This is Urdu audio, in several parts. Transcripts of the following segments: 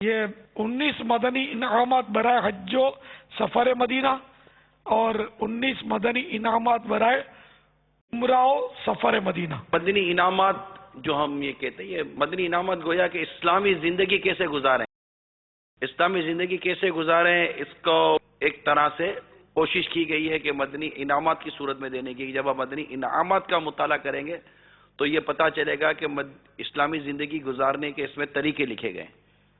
یہ 19 مدنی انعامات برائے حج و سفر مدینہ اور 19 مدنی انعامات برائے عمرہ و سفر مدینہ۔ مدنی انعامات جو ہم یہ کہتے ہیں، یہ مدنی انعامات گویا کہ اسلامی زندگی کیسے گزاریں، اسلامی زندگی کیسے گزاریں، اس کو ایک طرح سے کوشش کی گئی ہے کہ مدنی انعامات کی صورت میں دینے کی۔ جب آپ مدنی انعامات کا مطالعہ کریں گے تو یہ پتہ چلے گا کہ اسلامی زندگی گزارنے کے اس میں طریقے لکھے گئے ہیں۔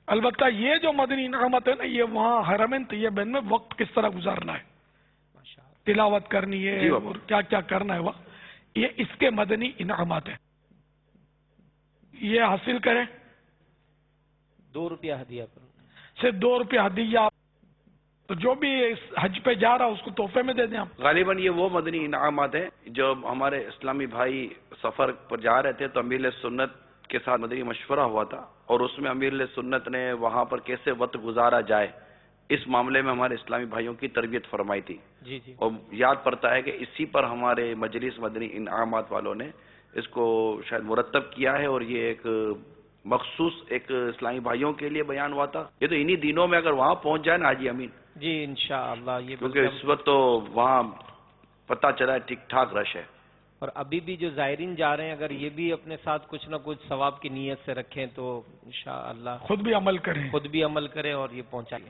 البتہ یہ جو مدنی انعامات ہے نا، یہ وہاں حرمین طیبین میں وقت کس طرح گزارنا ہے، تلاوت کرنی ہے جی اور کیا کیا کرنا ہے، یہ اس کے مدنی انعامات ہیں۔ یہ حاصل کریں، 2 روپیہ ہدیہ کرو۔ سے 2 روپے ہدیہ، تو جو بھی اس حج پہ جا رہا اس کو تحفے میں دے دیں آپ۔ غالباً یہ وہ مدنی انعامات ہیں جو ہمارے اسلامی بھائی سفر پر جا رہے تھے تو امیر سنت کے ساتھ مدنی مشورہ ہوا تھا، اور اس میں امیر سنت نے وہاں پر کیسے وقت گزارا جائے اس معاملے میں ہمارے اسلامی بھائیوں کی تربیت فرمائی تھی۔ جی جی، اور یاد پڑتا ہے کہ اسی پر ہمارے مجلس مدنی انعامات والوں نے اس کو شاید مرتب کیا ہے، اور یہ ایک مخصوص ایک اسلامی بھائیوں کے لیے بیان ہوا تھا۔ یہ تو انہی دنوں میں اگر وہاں پہنچ جائے نا حاجی امین، جی انشاءاللہ، یہ کیونکہ اس وقت تو وہاں پتہ چلا ہے ٹھیک ٹھاک رش ہے۔ اور ابھی بھی جو زائرین جا رہے ہیں اگر یہ بھی اپنے ساتھ کچھ نہ کچھ ثواب کی نیت سے رکھیں تو انشاءاللہ خود بھی عمل کریں۔ خود بھی عمل کریں اور یہ پہنچائیں۔